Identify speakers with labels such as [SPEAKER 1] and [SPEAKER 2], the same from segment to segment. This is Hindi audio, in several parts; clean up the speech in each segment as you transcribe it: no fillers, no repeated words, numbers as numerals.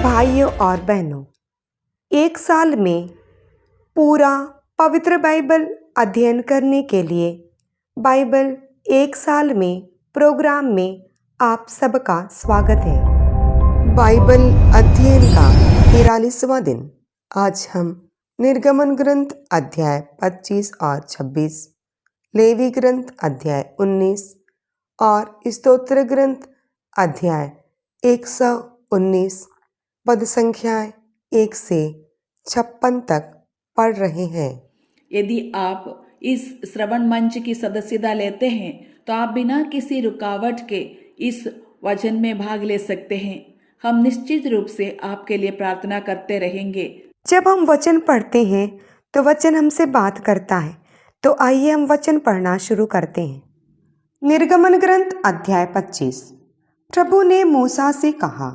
[SPEAKER 1] भाइयों और बहनों, एक साल में पूरा पवित्र बाइबल अध्ययन करने के लिए बाइबल एक साल में प्रोग्राम में आप सबका स्वागत है। बाइबल अध्ययन का 43वां दिन। आज हम निर्गमन ग्रंथ अध्याय 25 और 26, लेवी ग्रंथ अध्याय 19 और स्तोत्र ग्रंथ अध्याय 119 पद संख्याएं 1 से 56 तक पढ़ रहे हैं।
[SPEAKER 2] यदि आप इस श्रवण मंच की सदस्यता लेते हैं तो आप बिना किसी रुकावट के इस वचन में भाग ले सकते हैं। हम निश्चित रूप से आपके लिए प्रार्थना करते रहेंगे।
[SPEAKER 1] जब हम वचन पढ़ते हैं तो वचन हमसे बात करता है। तो आइए हम वचन पढ़ना शुरू करते हैं। निर्गमन ग्रंथ अध्याय 25। प्रभु ने मूसा से कहा,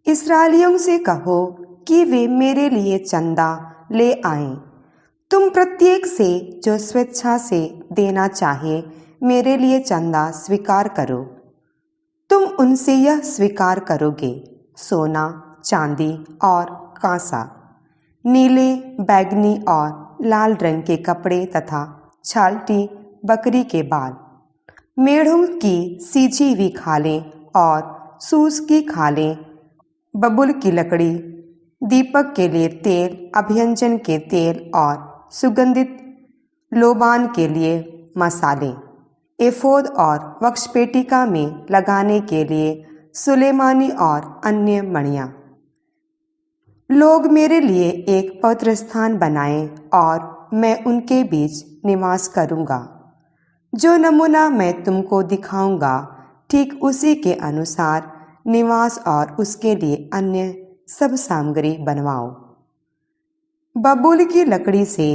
[SPEAKER 1] इस्राएलियों से कहो कि वे मेरे लिए चंदा ले आएं। तुम प्रत्येक से जो स्वेच्छा से देना चाहे मेरे लिए चंदा स्वीकार करो। तुम उनसे यह स्वीकार करोगे, सोना, चांदी और कांसा, नीले, बैगनी और लाल रंग के कपड़े तथा छालटी बकरी के बाल, मेढ़ों की सींची हुई खालें और सूस की खालें, बबूल की लकड़ी, दीपक के लिए तेल, अभियंजन के तेल और सुगंधित लोबान के लिए मसाले, एफोद और वक्षपेटिका में लगाने के लिए सुलेमानी और अन्य मणियाँ। लोग मेरे लिए एक पवित्र स्थान बनाएं और मैं उनके बीच निवास करूँगा। जो नमूना मैं तुमको दिखाऊंगा ठीक उसी के अनुसार निवास और उसके लिए अन्य सब सामग्री बनवाओ। बबूल की लकड़ी से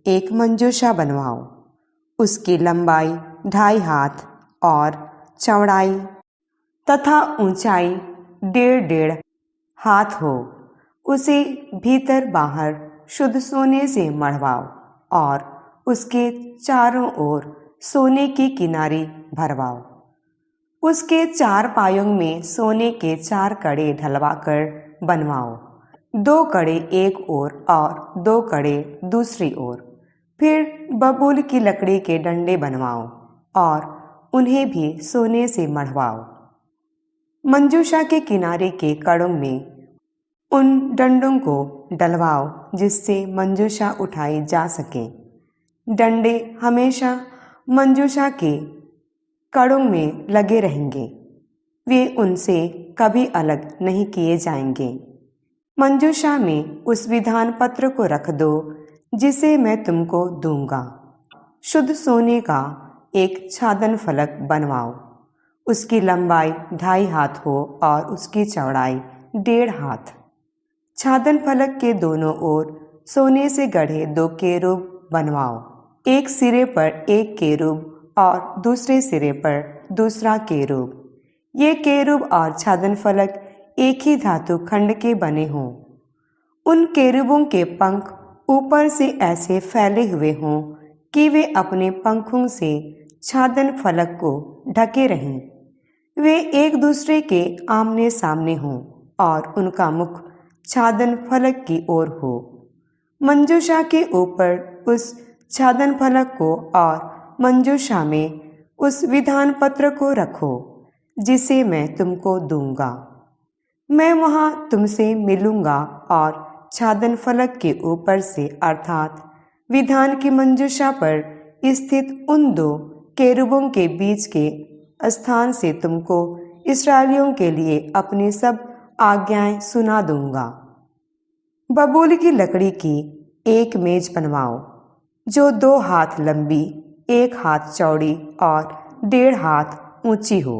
[SPEAKER 1] एक मंजूषा बनवाओ। उसकी लंबाई 2.5 हाथ और चौड़ाई तथा ऊंचाई 1.5 हाथ हो। उसे भीतर बाहर शुद्ध सोने से मढ़वाओ और उसके चारों ओर सोने की किनारी भरवाओ। उसके 4 पायों में सोने के 4 कड़े ढलवाकर बनवाओ, 2 कड़े एक ओर और 2 कड़े दूसरी ओर। फिर बबूल की लकड़ी के डंडे बनवाओ और उन्हें भी सोने से मढ़वाओ। मंजूषा के किनारे के कड़ों में उन डंडों को डलवाओ जिससे मंजूषा उठाई जा सके। डंडे हमेशा मंजूषा के कड़ों में लगे रहेंगे, वे उनसे कभी अलग नहीं किए जाएंगे। मंजूषा में उस विधान पत्र को रख दो जिसे मैं तुमको दूंगा। शुद्ध सोने का एक छादन फलक बनवाओ। उसकी लंबाई 2.5 हाथ हो और उसकी चौड़ाई 1.5 हाथ। छादन फलक के दोनों ओर सोने से गढ़े 2 केरूब बनवाओ। एक सिरे पर एक केरूब और दूसरे सिरे पर दूसरा केरूब। ये केरूब और छादन फलक एक ही धातु खंड के बने हों। उन केरूबों के पंख ऊपर से ऐसे फैले हुए हों कि वे अपने पंखों से छादन फलक को ढके रहें। वे एक दूसरे के आमने सामने हों और उनका मुख छादन फलक की ओर हो। मंजूषा के ऊपर उस छादन फलक को और मंजूषा में उस विधान पत्र को रखो जिसे मैं तुमको दूंगा। मैं वहां तुमसे मिलूंगा और छादन फलक के ऊपर से अर्थात विधान की मंजूषा पर स्थित उन 2 केरूबों के बीच के स्थान से तुमको इस्राएलियों के लिए अपनी सब आज्ञाएं सुना दूंगा। बबूल की लकड़ी की एक मेज बनवाओ जो 2 हाथ लंबी, 1 हाथ चौड़ी और 1.5 हाथ ऊंची हो।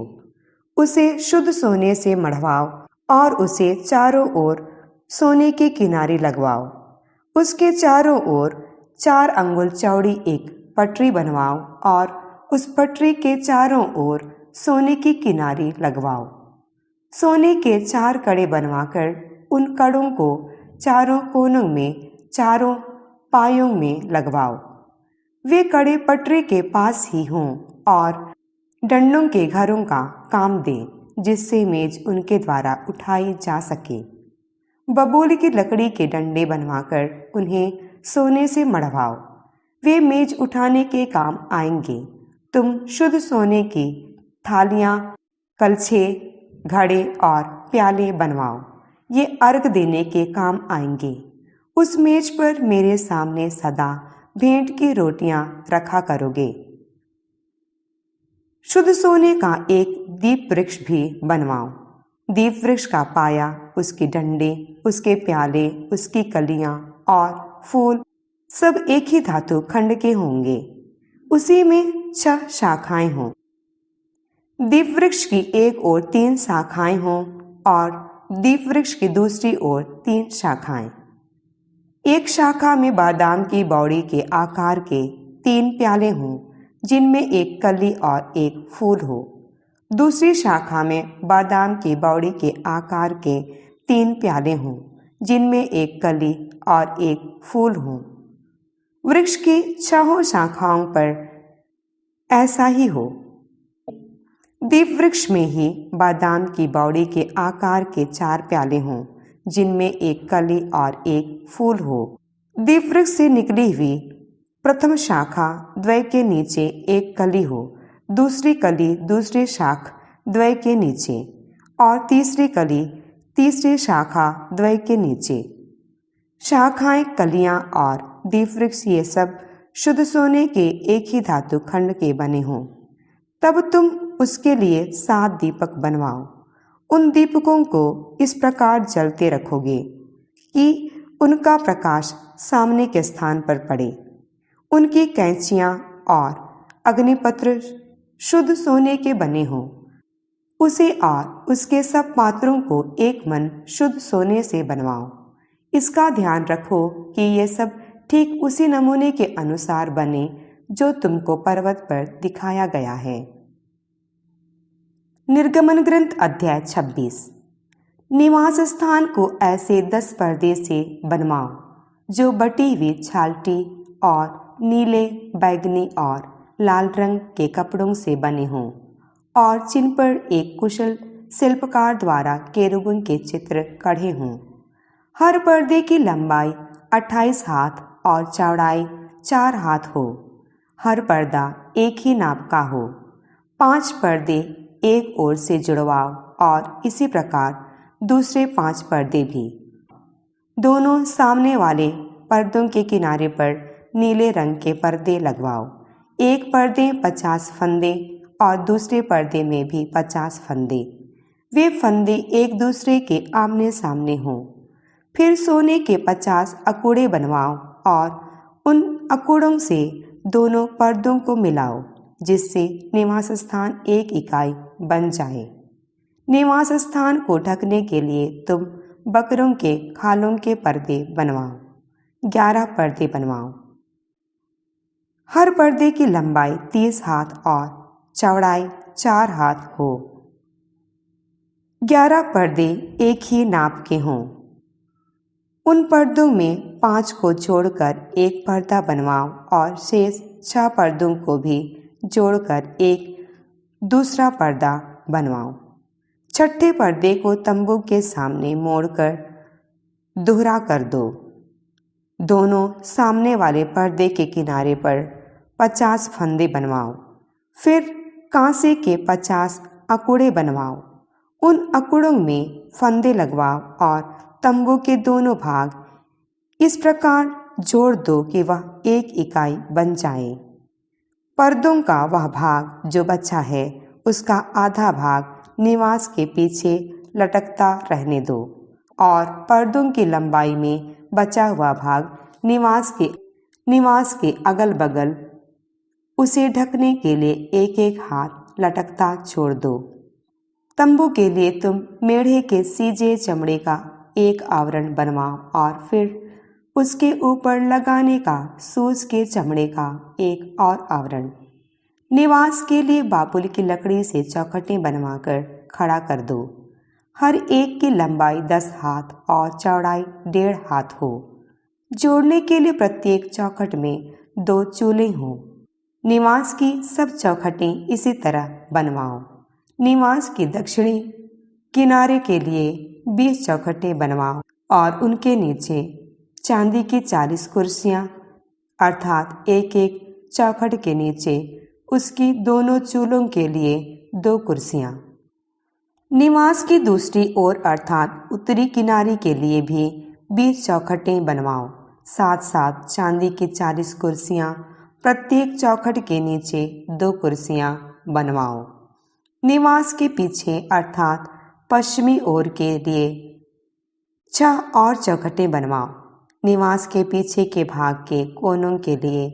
[SPEAKER 1] उसे शुद्ध सोने से मढ़वाओ और उसे चारों ओर सोने की किनारी लगवाओ। उसके चारों ओर 4 अंगुल चौड़ी एक पटरी बनवाओ और उस पटरी के चारों ओर सोने की किनारी लगवाओ। सोने के 4 कड़े बनवाकर उन कड़ों को चारों कोनों में चारों पायों में लगवाओ। वे कड़े पटरी के पास ही हों और डंडों के घरों का काम दें जिससे मेज उनके द्वारा उठाई जा सके। बबूल की लकड़ी के डंडे बनवाकर उन्हें सोने से मढ़वाओ। वे मेज उठाने के काम आएंगे। तुम शुद्ध सोने की थालियां, कलछे, घड़े और प्याले बनवाओ। ये अर्घ देने के काम आएंगे। उस मेज पर मेरे सामने सदा भेंट की रोटियां रखा करोगे। शुद्ध सोने का एक दीप वृक्ष भी बनवाओ। दीप वृक्ष का पाया, उसके डंडे, उसके प्याले, उसकी कलियां और फूल सब एक ही धातु खंड के होंगे। उसी में 6 शाखाएं हों। दीप वृक्ष की एक ओर 3 शाखाएं हों और दीप वृक्ष की दूसरी ओर 3 शाखाएं। एक शाखा में बादाम की बौड़ी के आकार के 3 प्याले हों, जिनमें एक कली और एक फूल हो। दूसरी शाखा में बादाम की बौड़ी के आकार के 3 प्याले हों, जिनमें एक कली और एक फूल हो। वृक्ष की 6 शाखाओं पर ऐसा ही हो। दीप वृक्ष में ही बादाम की बौड़ी के आकार के 4 प्याले हों, जिनमें एक कली और एक फूल हो। दीप वृक्ष से निकली हुई प्रथम शाखा द्वय के नीचे एक कली हो, दूसरी कली दूसरी शाख द्वय के नीचे और तीसरी कली तीसरी शाखा द्वय के नीचे। शाखाएं, कलियां और दीप वृक्ष ये सब शुद्ध सोने के एक ही धातु खंड के बने हों। तब तुम उसके लिए 7 दीपक बनवाओ। उन दीपकों को इस प्रकार जलते रखोगे कि उनका प्रकाश सामने के स्थान पर पड़े। उनकी कैंचियां और अग्निपत्र शुद्ध सोने के बने हों। उसे और उसके सब पात्रों को एक मन शुद्ध सोने से बनवाओ। इसका ध्यान रखो कि ये सब ठीक उसी नमूने के अनुसार बने जो तुमको पर्वत पर दिखाया गया है। निर्गमन ग्रंथ अध्याय 26। निवास स्थान को ऐसे 10 पर्दे से बनवाओ जो बटी हुई छालटी और नीले, बैगनी और लाल रंग के कपड़ों से बने हों और जिन पर एक कुशल शिल्पकार द्वारा केरूबों के चित्र कढ़े हों। हर पर्दे की लंबाई 28 हाथ और चौड़ाई 4 हाथ हो। हर पर्दा एक ही नाप का हो। 5 पर्दे एक ओर से जुड़वाओ और इसी प्रकार दूसरे 5 पर्दे भी। दोनों सामने वाले पर्दों के किनारे पर नीले रंग के पर्दे लगवाओ। एक पर्दे 50 फंदे और दूसरे पर्दे में भी 50 फंदे। वे फंदे एक दूसरे के आमने सामने हों। फिर सोने के 50 अकूड़े बनवाओ और उन अकूड़ों से दोनों पर्दों को मिलाओ, जिससे निवास स्थान एक इकाई बन जाए। निवास स्थान को ढकने के लिए तुम बकरों के खालों के पर्दे बनवाओ। 11 पर्दे बनवाओ। हर पर्दे की लंबाई 30 हाथ और चौड़ाई 4 हाथ हो। 11 पर्दे एक ही नाप के हों। उन पर्दों में 5 को जोड़कर एक पर्दा बनवाओ और शेष 6 पर्दों को भी जोड़कर एक दूसरा पर्दा बनवाओ। 6ठे पर्दे को तंबू के सामने मोड़कर दोहरा कर दो। दोनों सामने वाले पर्दे के किनारे पर 50 फंदे बनवाओ। फिर कांसे के 50 अकूड़े बनवाओ। उन अकूड़ों में फंदे लगवाओ और तंबू के दोनों भाग इस प्रकार जोड़ दो कि वह एक इकाई बन जाए। पर्दों का वह भाग जो बचा है, उसका आधा भाग निवास के पीछे लटकता रहने दो और पर्दों की लंबाई में बचा हुआ भाग निवास के अगल बगल उसे ढकने के लिए एक एक हाथ लटकता छोड़ दो। तंबू के लिए तुम मेढ़े के सीजे चमड़े का एक आवरण बनवाओ और फिर उसके ऊपर लगाने का सूज के चमड़े का एक और आवरण। निवास के लिए बाबुल की लकड़ी से चौखटें बनवाकर खड़ा कर दो। हर एक की लंबाई 10 हाथ और चौड़ाई 1.5 हाथ हो। जोड़ने के लिए प्रत्येक चौखट में 2 चूल्हे हों। निवास की सब चौखटें इसी तरह बनवाओ। निवास की दक्षिणी किनारे के लिए 20 चौखटें बनवाओ और उनके नीचे चांदी की 40 कुर्सियां, अर्थात एक एक चौखट के नीचे उसकी दोनों चूलों के लिए 2 कुर्सियां। निवास की दूसरी ओर अर्थात उत्तरी किनारे के लिए भी 20 चौखटें बनवाओ। साथ साथ चांदी की 40 कुर्सियां, प्रत्येक चौखट के नीचे 2 कुर्सियां बनवाओ। निवास के पीछे अर्थात पश्चिमी ओर के लिए 6 और चौखटें बनवाओ। निवास के पीछे के भाग के कोनों के लिए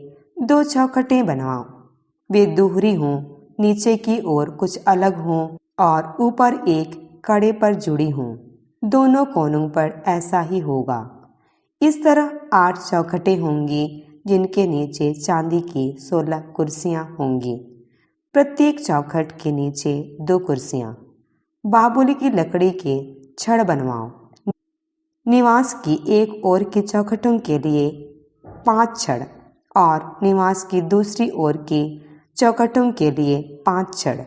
[SPEAKER 1] 2 चौखटें बनवाओ। वे दोहरी हों, नीचे की ओर कुछ अलग हों और ऊपर एक कड़े पर जुड़ी हों। दोनों कोनों पर ऐसा ही होगा। इस तरह 8 चौखटें होंगी जिनके नीचे चांदी की 16 कुर्सियां होंगी। प्रत्येक चौखट के नीचे 2 कुर्सियां। बाबुल की लकड़ी के छड़ बनवाओ। निवास की एक ओर की चौखटों के लिए 5 छड़ और निवास की दूसरी ओर की चौखटों के लिए 5 छड़।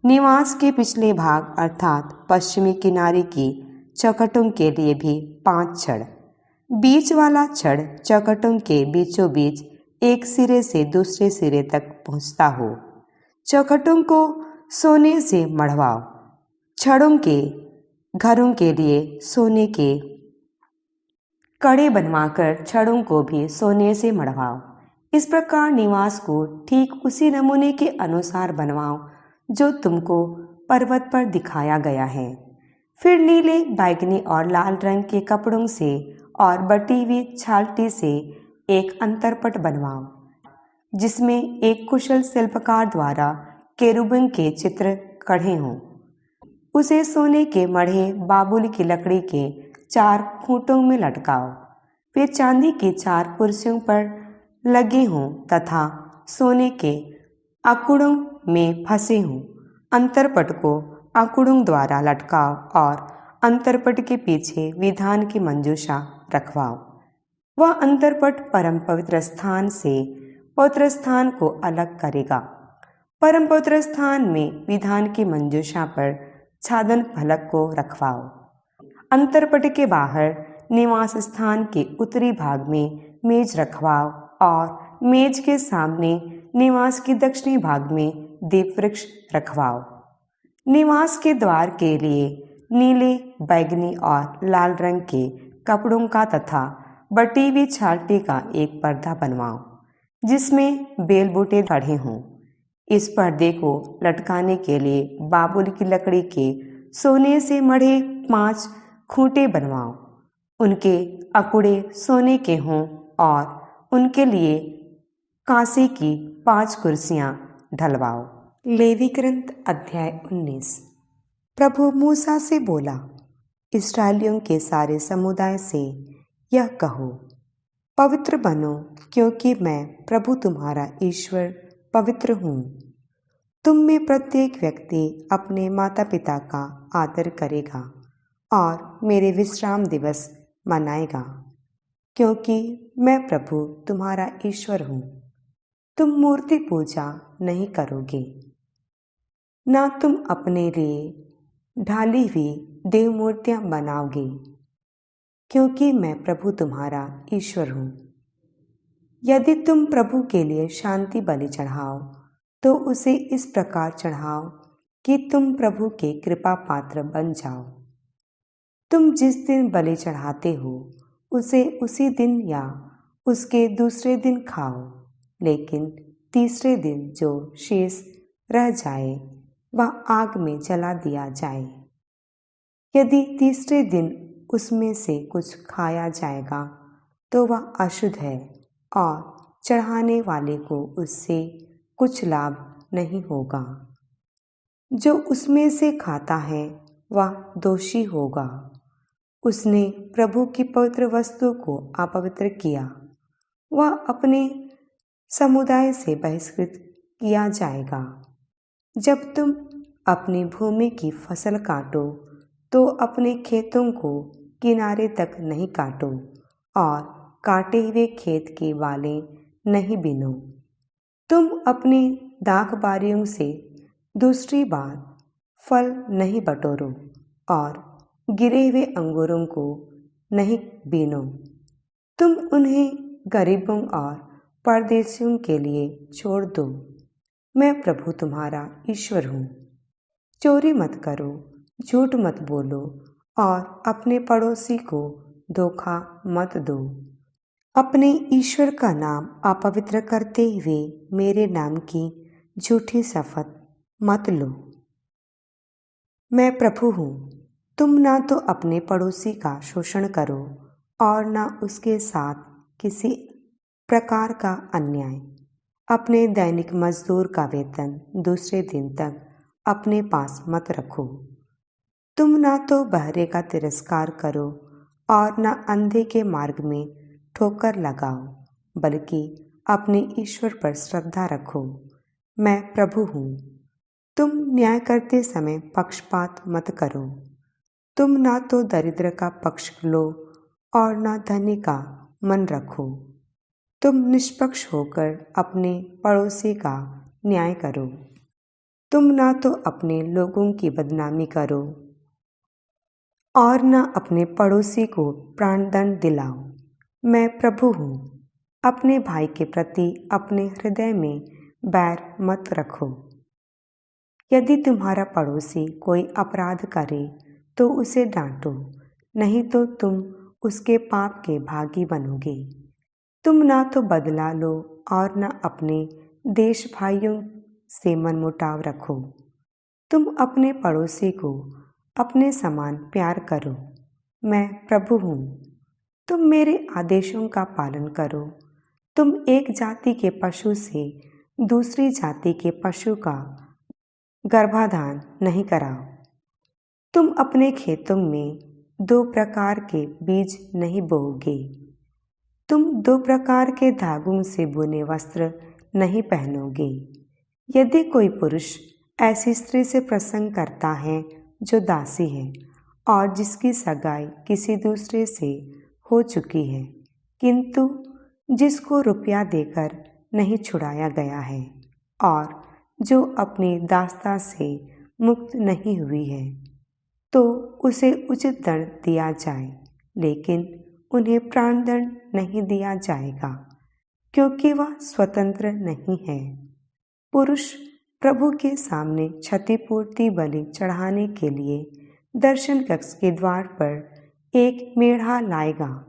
[SPEAKER 1] निवास के पिछले भाग अर्थात पश्चिमी किनारे की चौखटों के लिए भी 5 छड़। बीच वाला छड़ चौखटों के बीचों बीच एक सिरे से दूसरे सिरे तक पहुंचता हो। चौखटों को सोने से मढ़वाओ। छड़ों के घरों के लिए सोने के कड़े बनवाकर छड़ों को भी सोने से मढ़वाओ। इस प्रकार निवास को ठीक उसी नमूने के अनुसार बनवाओ जो तुमको पर्वत पर दिखाया गया है। फिर नीले, बैंगनी और लाल रंग के कपड़ों से और बटी हुई छालटी से एक अंतरपट बनवाओ जिसमें एक कुशल शिल्पकार द्वारा केरूबिम के चित्र कढ़े हों। उसे सोने के मढ़े बाबुल की लकड़ी के 4 खूंटों में लटकाओ। वे चांदी की 4 कुर्सियों पर लगे हों तथा सोने के आकुड़ों में फंसे हों। अंतरपट को आकुड़ों द्वारा लटकाओ और अंतरपट के पीछे विधान की मंजूषा रखवाओ। वह अंतरपट परम पवित्र स्थान से पवित्र स्थान को अलग करेगा। परम पवित्र स्थान में विधान की मंजूषा पर छादन फलक को रखवाओ। अंतरपट के बाहर निवास स्थान के उत्तरी भाग में मेज रखवाओ और मेज के सामने निवास के दक्षिणी भाग में दीप वृक्ष रखवाओ। निवास के द्वार के लिए नीले, बैंगनी और लाल रंग के कपड़ों का तथा बटी हुई छालटी का एक पर्दा बनवाओ जिसमें बेल बूटे गढ़े हों। इस पर्दे को लटकाने के लिए बाबुल की लकड़ी के सोने से मढ़े 5 खूंटे बनवाओ। उनके अकुड़े सोने के हों और उनके लिए कांसे की 5 कुर्सियां ढलवाओ। लेवी ग्रंथ अध्याय 19। प्रभु मूसा से बोला, इस्राएलियों के सारे समुदाय से यह कहो, पवित्र बनो क्योंकि मैं प्रभु तुम्हारा ईश्वर पवित्र हूँ। तुम में प्रत्येक व्यक्ति अपने माता पिता का आदर करेगा और मेरे विश्राम दिवस मनाएगा क्योंकि मैं प्रभु तुम्हारा ईश्वर हूँ। तुम मूर्ति पूजा नहीं करोगे, ना तुम अपने लिए ढाली हुई देव मूर्तियाँ बनाओगे क्योंकि मैं प्रभु तुम्हारा ईश्वर हूँ। यदि तुम प्रभु के लिए शांति बलि चढ़ाओ तो उसे इस प्रकार चढ़ाओ कि तुम प्रभु के कृपा पात्र बन जाओ। तुम जिस दिन बलि चढ़ाते हो उसे उसी दिन या उसके दूसरे दिन खाओ, लेकिन तीसरे दिन जो शेष रह जाए वह आग में जला दिया जाए। यदि तीसरे दिन उसमें से कुछ खाया जाएगा तो वह अशुद्ध है और चढ़ाने वाले को उससे कुछ लाभ नहीं होगा। जो उसमें से खाता है वह दोषी होगा। उसने प्रभु की पवित्र वस्तु को अपवित्र किया, वह अपने समुदाय से बहिष्कृत किया जाएगा। जब तुम अपनी भूमि की फसल काटो तो अपने खेतों को किनारे तक नहीं काटो और काटे हुए खेत के बाले नहीं बिनो। तुम अपनी दाख बारियों से दूसरी बार फल नहीं बटोरो और गिरे हुए अंगूरों को नहीं बीनो। तुम उन्हें गरीबों और परदेशियों के लिए छोड़ दो। मैं प्रभु तुम्हारा ईश्वर हूँ। चोरी मत करो, झूठ मत बोलो और अपने पड़ोसी को धोखा मत दो। अपने ईश्वर का नाम अपवित्र करते हुए मेरे नाम की झूठी शपथ मत लो। मैं प्रभु हूँ। तुम ना तो अपने पड़ोसी का शोषण करो और ना उसके साथ किसी प्रकार का अन्याय। अपने दैनिक मजदूर का वेतन दूसरे दिन तक अपने पास मत रखो। तुम ना तो बहरे का तिरस्कार करो और ना अंधे के मार्ग में ठोकर लगाओ, बल्कि अपने ईश्वर पर श्रद्धा रखो। मैं प्रभु हूँ। तुम न्याय करते समय पक्षपात मत करो। तुम ना तो दरिद्र का पक्ष लो और ना धनी का मन रखो। तुम निष्पक्ष होकर अपने पड़ोसी का न्याय करो। तुम ना तो अपने लोगों की बदनामी करो और ना अपने पड़ोसी को प्राणदंड दिलाओ। मैं प्रभु हूँ। अपने भाई के प्रति अपने हृदय में बैर मत रखो। यदि तुम्हारा पड़ोसी कोई अपराध करे तो उसे डांटो, नहीं तो तुम उसके पाप के भागी बनोगे। तुम ना तो बदला लो और ना अपने देश भाइयों से मनमुटाव रखो। तुम अपने पड़ोसी को अपने समान प्यार करो। मैं प्रभु हूँ। तुम मेरे आदेशों का पालन करो। तुम एक जाति के पशु से दूसरी जाति के पशु का गर्भाधान नहीं कराओ। तुम अपने खेतों में दो प्रकार के बीज नहीं बोओगे। तुम दो प्रकार के धागों से बुने वस्त्र नहीं पहनोगे। यदि कोई पुरुष ऐसी स्त्री से प्रसंग करता है जो दासी है और जिसकी सगाई किसी दूसरे से हो चुकी है, किंतु जिसको रुपया देकर नहीं छुड़ाया गया है और जो अपनी दासता से मुक्त नहीं हुई है, तो उसे उचित दंड दिया जाए, लेकिन उन्हें प्राणदंड नहीं दिया जाएगा, क्योंकि वह स्वतंत्र नहीं है। पुरुष प्रभु के सामने क्षतिपूर्ति बलि चढ़ाने के लिए दर्शन कक्ष के द्वार पर एक मेढ़ा लाएगा।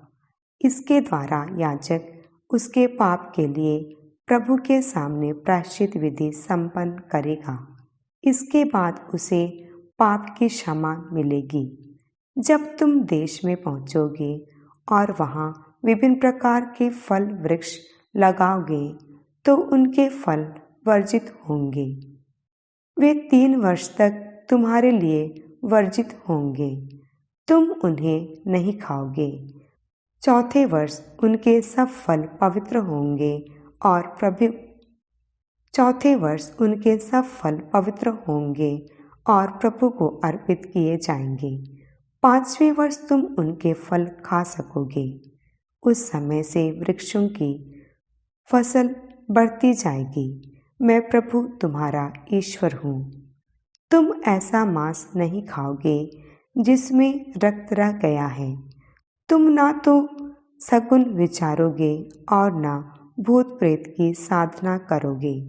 [SPEAKER 1] इसके द्वारा याजक उसके पाप के लिए प्रभु के सामने प्रायश्चित विधि संपन्न करेगा। इसके बाद उसे पाप की क्षमा मिलेगी। जब तुम देश में पहुँचोगे और वहाँ विभिन्न प्रकार के फल वृक्ष लगाओगे, तो उनके फल वर्जित होंगे। वे 3 वर्ष तक तुम्हारे लिए वर्जित होंगे। तुम उन्हें नहीं खाओगे। चौथे वर्ष उनके सब फल पवित्र होंगे और प्रभु को अर्पित किए जाएंगे। 5वें वर्ष तुम उनके फल खा सकोगे। उस समय से वृक्षों की फसल बढ़ती जाएगी। मैं प्रभु तुम्हारा ईश्वर हूँ। तुम ऐसा मांस नहीं खाओगे जिसमें रक्त रह गया है। तुम ना तो शकुन विचारोगे और ना भूत प्रेत की साधना करोगे।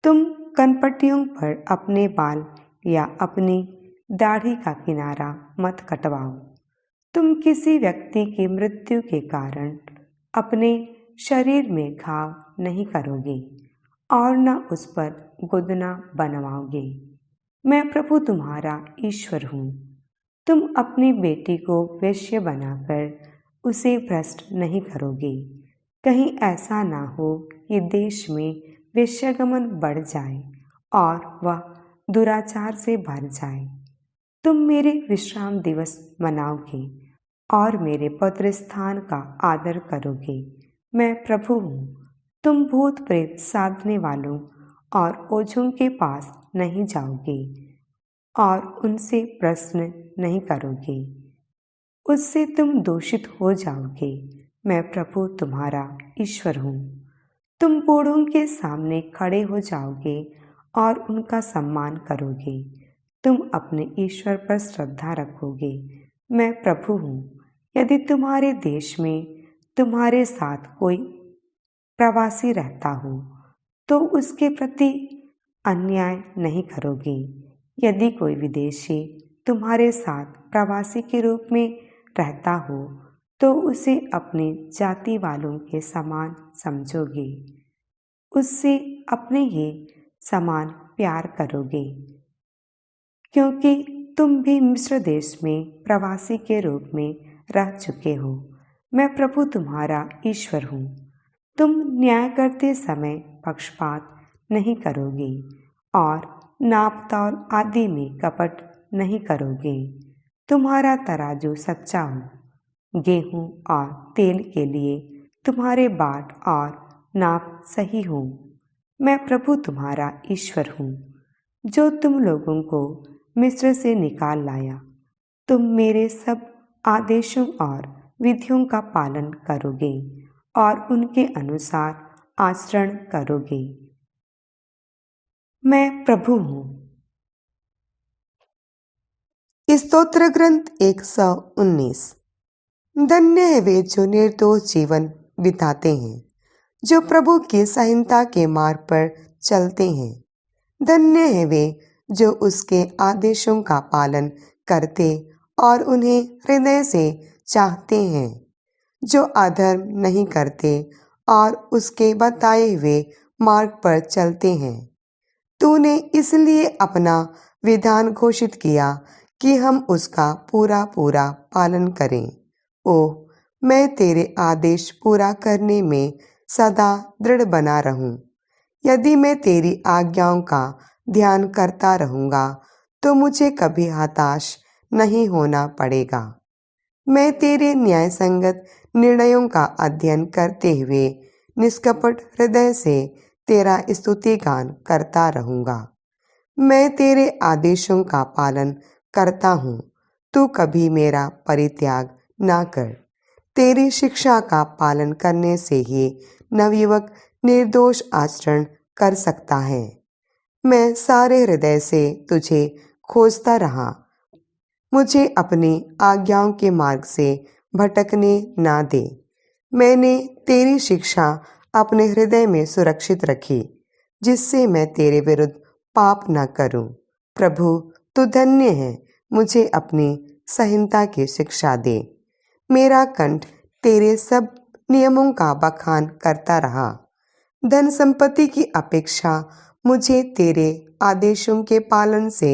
[SPEAKER 1] तुम कनपटियों पर अपने बाल या अपनी दाढ़ी का किनारा मत कटवाओ। तुम किसी व्यक्ति की मृत्यु के कारण अपने शरीर में घाव नहीं करोगे और न उस पर गुदना बनवाओगे। मैं प्रभु तुम्हारा ईश्वर हूँ। तुम अपनी बेटी को वेश्या बनाकर उसे भ्रष्ट नहीं करोगे। कहीं ऐसा ना हो कि देश में वेश्यागमन बढ़ जाए और वह दुराचार से भर जाए। तुम मेरे विश्राम दिवस मनाओगे और मेरे पवित्र स्थान का आदर करोगे। मैं प्रभु हूँ। तुम भूत प्रेत साधने वालों और ओझों के पास नहीं जाओगे और उनसे प्रश्न नहीं करोगे। उससे तुम दूषित हो जाओगे। मैं प्रभु तुम्हारा ईश्वर हूँ। तुम बूढ़ों के सामने खड़े हो जाओगे और उनका सम्मान करोगे। तुम अपने ईश्वर पर श्रद्धा रखोगे। मैं प्रभु हूँ। यदि तुम्हारे देश में तुम्हारे साथ कोई प्रवासी रहता हो तो उसके प्रति अन्याय नहीं करोगे। यदि कोई विदेशी तुम्हारे साथ प्रवासी के रूप में रहता हो तो उसे अपने जाति वालों के समान समझोगे, उससे अपने ही समान प्यार करोगे, क्योंकि तुम भी मिस्र देश में प्रवासी के रूप में रह चुके हो। मैं प्रभु तुम्हारा ईश्वर हूँ। तुम न्याय करते समय पक्षपात नहीं करोगे और नापतौल आदि में कपट नहीं करोगे। तुम्हारा तराजू सच्चा हो। गेहूं और तेल के लिए तुम्हारे बाट और नाप सही हो। मैं प्रभु तुम्हारा ईश्वर हूँ, जो तुम लोगों को मिस्र से निकाल लाया। तुम मेरे सब आदेशों और विधियों का पालन करोगे और उनके अनुसार आचरण करोगे। मैं प्रभु हूँ। स्तोत्र ग्रंथ 119। धन्य है वे जो निर्दोष जीवन बिताते हैं, जो प्रभु की संहिता के मार्ग पर चलते हैं। धन्य है वे जो उसके आदेशों का पालन करते और उन्हें हृदय से चाहते हैं, जो अधर्म नहीं करते और उसके बताए हुए मार्ग पर चलते हैं। तूने इसलिए अपना विधान घोषित किया कि हम उसका पूरा पूरा पालन करें। ओह, मैं तेरे आदेश पूरा करने में सदा दृढ़ बना रहूं। यदि मैं तेरी आज्ञाओं का ध्यान करता रहूंगा तो मुझे कभी हताश नहीं होना पड़ेगा। मैं तेरे न्याय संगत निर्णयों का अध्ययन करते हुए निष्कपट हृदय से तेरा स्तुति गान करता रहूंगा। मैं तेरे आदेशों का पालन करता हूँ। तू कभी मेरा परित्याग ना कर। तेरी शिक्षा का पालन करने से ही नवयुवक निर्दोष आचरण कर सकता है। मैं सारे हृदय से तुझे खोजता रहा। मुझे अपनी आज्ञाओं के मार्ग से भटकने ना दे। मैंने तेरी शिक्षा अपने हृदय में सुरक्षित रखी, जिससे मैं तेरे विरुद्ध पाप न करूं। प्रभु, तू धन्य है। मुझे अपनी संहिता की शिक्षा दे। मेरा कंठ तेरे सब नियमों का बखान करता रहा। धन संपत्ति की अपेक्षा मुझे तेरे आदेशों के पालन से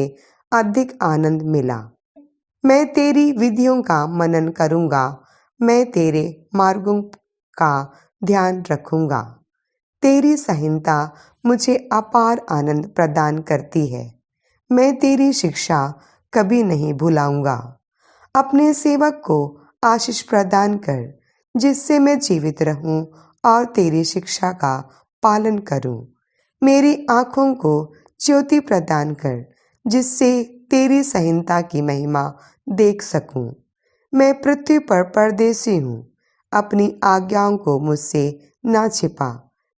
[SPEAKER 1] अधिक आनंद मिला। मैं तेरी विधियों का मनन करूंगा। मैं तेरे मार्गों का ध्यान रखूंगा। तेरी संहिता मुझे अपार आनंद प्रदान करती है। मैं तेरी शिक्षा कभी नहीं भुलाऊंगा। अपने सेवक को आशीष प्रदान कर, जिससे मैं जीवित रहूं और तेरी शिक्षा का पालन करूं। मेरी आँखों को ज्योति प्रदान कर, जिससे तेरी संहिता की महिमा देख सकूं। मैं पृथ्वी पर परदेसी हूँ। अपनी आज्ञाओं को मुझसे ना छिपा।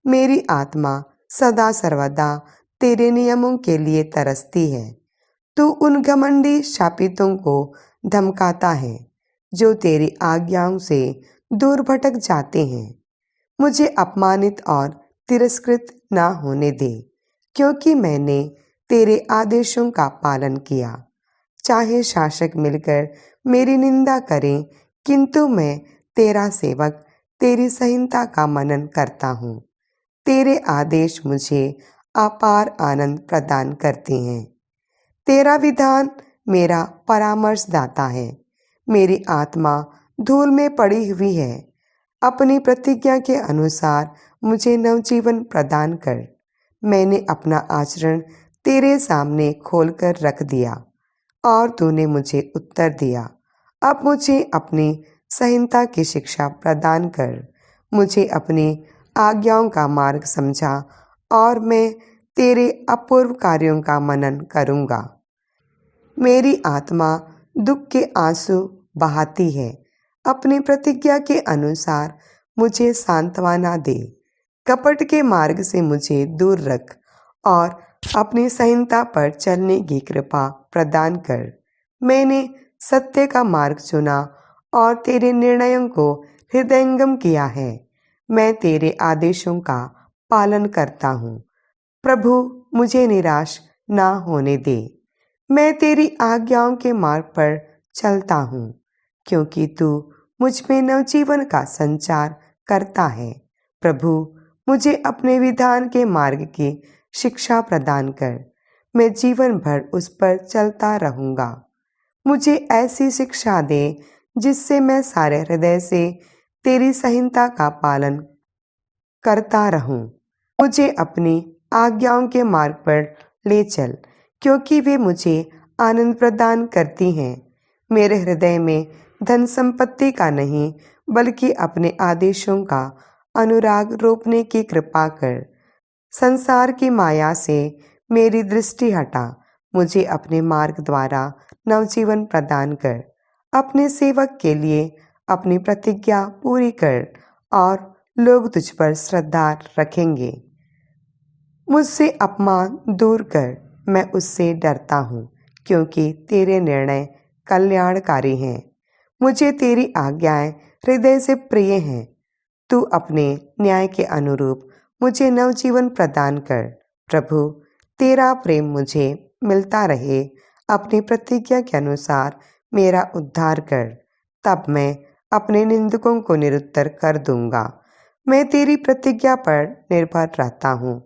[SPEAKER 1] मेरी आत्मा सदा सर्वदा तेरे नियमों के लिए तरसती है। तू उन घमंडी शापितों को धमकाता है, जो तेरी आज्ञाओं से दूर भटक जाते हैं। मुझे अपमानित और तिरस्कृत ना होने दे, क्योंकि मैंने तेरे आदेशों का पालन किया। चाहे शासक मिलकर मेरी निंदा करें, किंतु मैं तेरा सेवक तेरी संहिता का मनन करता हूँ। तेरे आदेश मुझे अपार आनंद प्रदान करते हैं। तेरा विधान मेरा परामर्शदाता है। मेरी आत्मा धूल में पड़ी हुई है। अपनी प्रतिज्ञा के अनुसार मुझे नवजीवन प्रदान कर। मैंने अपना आचरण तेरे सामने खोलकर रख दिया और तूने मुझे उत्तर दिया। अब मुझे अपनी संहिता की शिक्षा प्रदान कर। मुझे अपनी आज्ञाओं का मार्ग समझा और मैं तेरे अपूर्व कार्यों का मनन करूँगा। मेरी आत्मा दुख के आंसू बहाती है। अपनी प्रतिज्ञा के अनुसार मुझे सांत्वना दे। कपट के मार्ग से मुझे दूर रख और अपनी संहिता पर चलने की कृपा प्रदान कर। मैंने सत्य का मार्ग चुना और तेरे निर्णयों को हृदयंगम किया है। मैं तेरे आदेशों का पालन करता हूँ। प्रभु, मुझे निराश ना होने दे। मैं तेरी आज्ञाओं के मार्ग पर चलता हूँ, क्योंकि तू मुझ में नवजीवन का संचार करता है। प्रभु, मुझे अपने विधान के मार्ग की शिक्षा प्रदान कर। मैं जीवन भर उस पर चलता रहूँगा। मुझे ऐसी शिक्षा दे जिससे मैं सारे हृदय से तेरी संहिता का पालन करता रहूं। मुझे अपनी आज्ञाओं के मार्ग पर ले चल, क्योंकि वे मुझे आनंद प्रदान करती हैं। मेरे हृदय में धन संपत्ति का नहीं, बल्कि अपने आदेशों का अनुराग रोपने की कृपा कर। संसार की माया से मेरी दृष्टि हटा। मुझे अपने मार्ग द्वारा नवजीवन प्रदान कर। अपने सेवक के लिए अपनी प्रतिज्ञा पूरी कर और लोग तुझ पर श्रद्धा रखेंगे। मुझसे अपमान दूर कर। मैं उससे डरता हूँ, क्योंकि तेरे निर्णय कल्याणकारी हैं। मुझे तेरी आज्ञाएं हृदय से प्रिय हैं। तू अपने न्याय के अनुरूप मुझे नवजीवन प्रदान कर। प्रभु, तेरा प्रेम मुझे मिलता रहे। अपनी प्रतिज्ञा के अनुसार मेरा उद्धार कर। तब मैं अपने निंदकों को निरुत्तर कर दूंगा। मैं तेरी प्रतिज्ञा पर निर्भर रहता हूँ।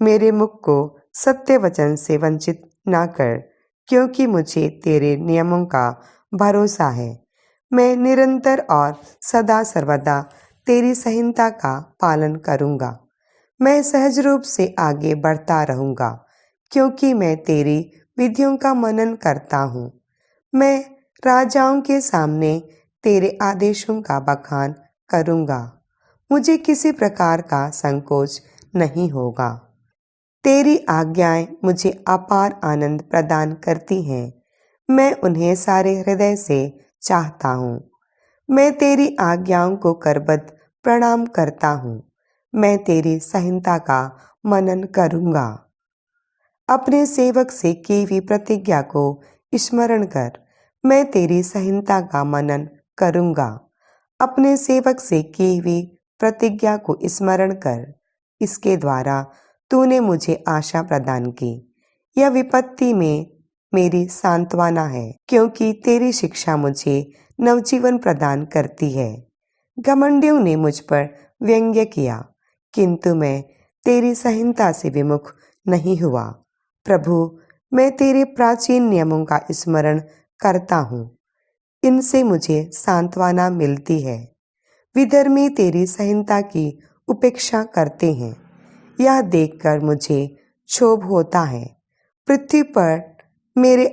[SPEAKER 1] मेरे मुख को सत्य वचन से वंचित ना कर, क्योंकि मुझे तेरे नियमों का भरोसा है। मैं निरंतर और सदा सर्वदा तेरी संहिता का पालन करूँगा। मैं सहज रूप से आगे बढ़ता रहूँगा, क्योंकि मैं तेरी विधियों का मनन करता हूँ। मैं राजाओं के सामने तेरे आदेशों का बखान करूँगा। मुझे किसी प्रकार का संकोच नहीं होगा। तेरी आज्ञाएं मुझे अपार आनंद प्रदान करती हैं। मैं उन्हें सारे हृदय से चाहता हूँ। मैं तेरी आज्ञाओं को करबद्ध प्रणाम करता हूँ। मैं तेरी संहिता का मनन करूँगा। अपने सेवक से की हुई प्रतिज्ञा को स्मरण कर। मैं तेरी संहिता का मनन करूँगा। अपने सेवक से की हुई प्रतिज्ञा को स्मरण कर। इसके द्वारा तूने मुझे आशा प्रदान की। यह विपत्ति में मेरी सांत्वना है, क्योंकि तेरी शिक्षा मुझे नवजीवन प्रदान करती है। घमंडियों ने मुझ पर व्यंग्य किया, किंतु मैं तेरी संहिता से विमुख नहीं हुआ। प्रभु, मैं तेरे प्राचीन नियमों का स्मरण करता हूँ। इनसे मुझे सांत्वना मिलती है। विधर्मी तेरी संहिता की उपेक्षा करते हैं। यह देखकर मुझे क्षोभ होता है। पृथ्वी पर मेरे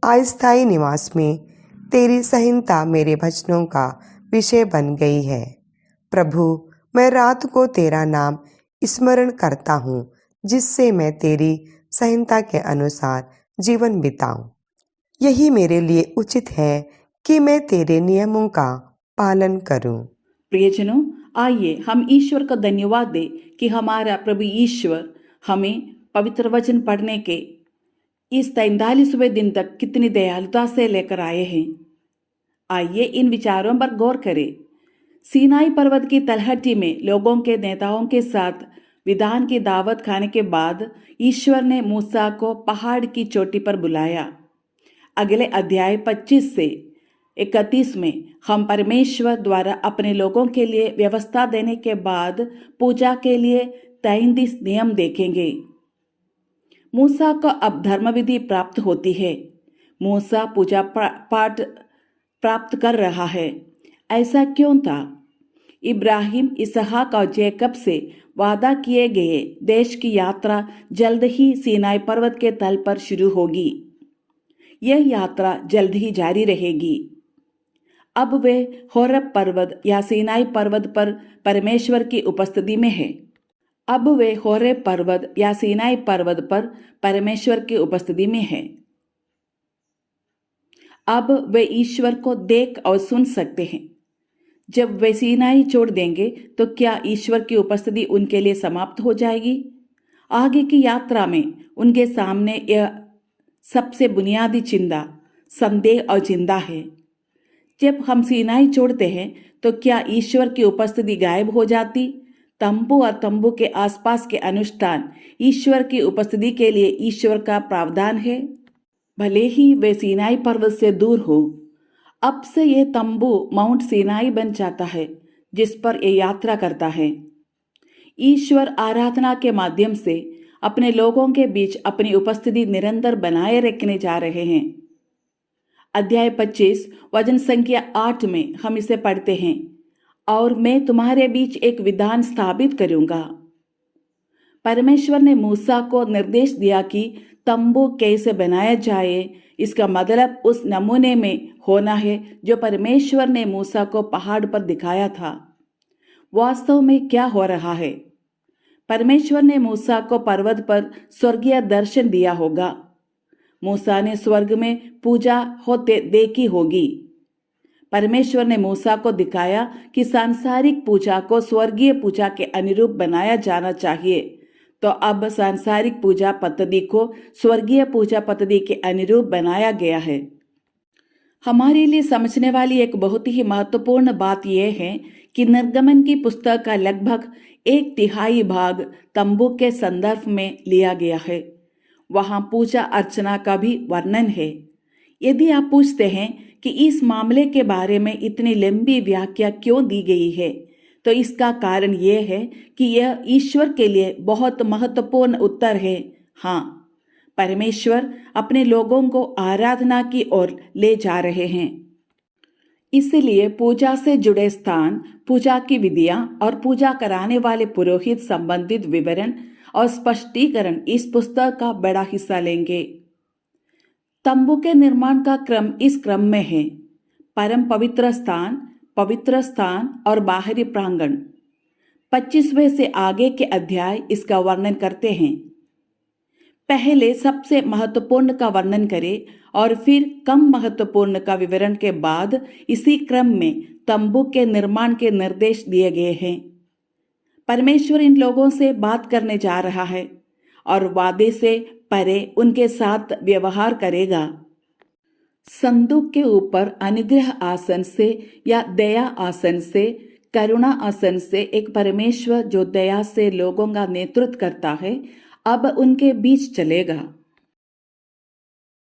[SPEAKER 1] अस्थायी निवास में तेरी संहिता मेरे भजनों का विषय बन गई है। प्रभु, मैं रात को तेरा नाम स्मरण करता हूँ, जिससे मैं तेरी संहिता के अनुसार जीवन बिताऊं। यही मेरे लिए उचित है कि मैं तेरे नियमों का पालन करूं।
[SPEAKER 2] प्रियजनों, आइए हम ईश्वर का धन्यवाद दें कि हमारा प्रभु ईश्वर हमें पवित्र वचन पढ़ने के इस 43वें दिन तक कितनी दयालुता से लेकर आए हैं। आइए इन विचारों पर गौर करें। सीनाई पर्वत की तलहटी में लोगों के नेताओं के साथ विधान की दावत खाने के बाद ईश्वर ने मूसा को पहाड़ की चोटी पर बुलाया। अगले अध्याय 25 से 31 में हम परमेश्वर द्वारा अपने लोगों के लिए व्यवस्था देने के बाद पूजा के लिए 33 नियम देखेंगे। मूसा को अब धर्मविधि प्राप्त होती है। मूसा पूजा पाठ प्राप्त कर रहा है। ऐसा क्यों था? इब्राहिम, इसहाक और जैकब से वादा किए गए देश की यात्रा जल्द ही सीनाई पर्वत के तल पर शुरू होगी। यह यात्रा जल्द ही जारी रहेगी। अब वे होरब पर्वत या सीनाई पर्वत पर परमेश्वर की उपस्थिति में है। अब वे होरेब पर्वत या सीनाई पर्वत पर परमेश्वर की उपस्थिति में है। अब वे ईश्वर को देख और सुन सकते हैं। जब वे सीनाई छोड़ देंगे तो क्या ईश्वर की उपस्थिति उनके लिए समाप्त हो जाएगी? आगे की यात्रा में उनके सामने यह सबसे बुनियादी चिंता, संदेह और चिंता है। जब हम सीनाई छोड़ते हैं तो क्या ईश्वर की उपस्थिति गायब हो जाती? तंबू और तंबू के आसपास के अनुष्ठान ईश्वर की उपस्थिति के लिए ईश्वर का प्रावधान है, भले ही वे सीनाई पर्वत से दूर हो। अब से यह तंबू माउंट सीनाई बन जाता है जिस पर यह यात्रा करता है। ईश्वर आराधना के माध्यम से अपने लोगों के बीच अपनी उपस्थिति निरंतर बनाए रखने जा रहे हैं। अध्याय 25 वचन संख्या 8 में हम इसे पढ़ते हैं, और मैं तुम्हारे बीच एक विधान स्थापित करूंगा। परमेश्वर ने मूसा को निर्देश दिया कि तंबू कैसे बनाया जाए। इसका मतलब उस नमूने में होना है जो परमेश्वर ने मूसा को पहाड़ पर दिखाया था। वास्तव में क्या हो रहा है? परमेश्वर ने मूसा को पर्वत पर स्वर्गीय दर्शन दिया होगा। मूसा ने स्वर्ग में पूजा होते देखी होगी। परमेश्वर ने मूसा को दिखाया कि सांसारिक पूजा को स्वर्गीय पूजा के अनुरूप बनाया जाना चाहिए। तो अब सांसारिक पूजा पद्धति को स्वर्गीय पूजा पद्धति के अनुरूप बनाया गया है। हमारे लिए समझने वाली एक बहुत ही महत्वपूर्ण बात यह है कि निर्गमन की पुस्तक का लगभग 1/3 भाग तंबू के संदर्भ में लिया गया है। वहां पूजा अर्चना का भी वर्णन है। यदि आप पूछते हैं कि इस मामले के बारे में इतनी लंबी व्याख्या क्यों दी गई है, तो इसका कारण यह है कि यह ईश्वर के लिए बहुत महत्वपूर्ण उत्तर है। हाँ, परमेश्वर अपने लोगों को आराधना की ओर ले जा रहे हैं। इसलिए पूजा से जुड़े स्थान, पूजा की विधियां और पूजा कराने वाले पुरोहित संबंधित विवरण और स्पष्टीकरण इस पुस्तक का बड़ा हिस्सा लेंगे। तंबू के निर्माण का क्रम इस क्रम में है: परम पवित्र स्थान और बाहरी प्रांगण। 25वें से आगे के अध्याय इसका वर्णन करते हैं। पहले सबसे महत्वपूर्ण का वर्णन करें और फिर कम महत्वपूर्ण का विवरण के बाद इसी क्रम में तंबू के निर्माण के निर्देश दिए गए हैं। परमेश्वर इन लोगों से बात करने जा रहा है और वादे से परे उनके साथ व्यवहार करेगा। संदूक के ऊपर अनुग्रह आसन से या दया आसन से, करुणा आसन से एक परमेश्वर जो दया से लोगों का नेतृत्व करता है, अब उनके बीच चलेगा।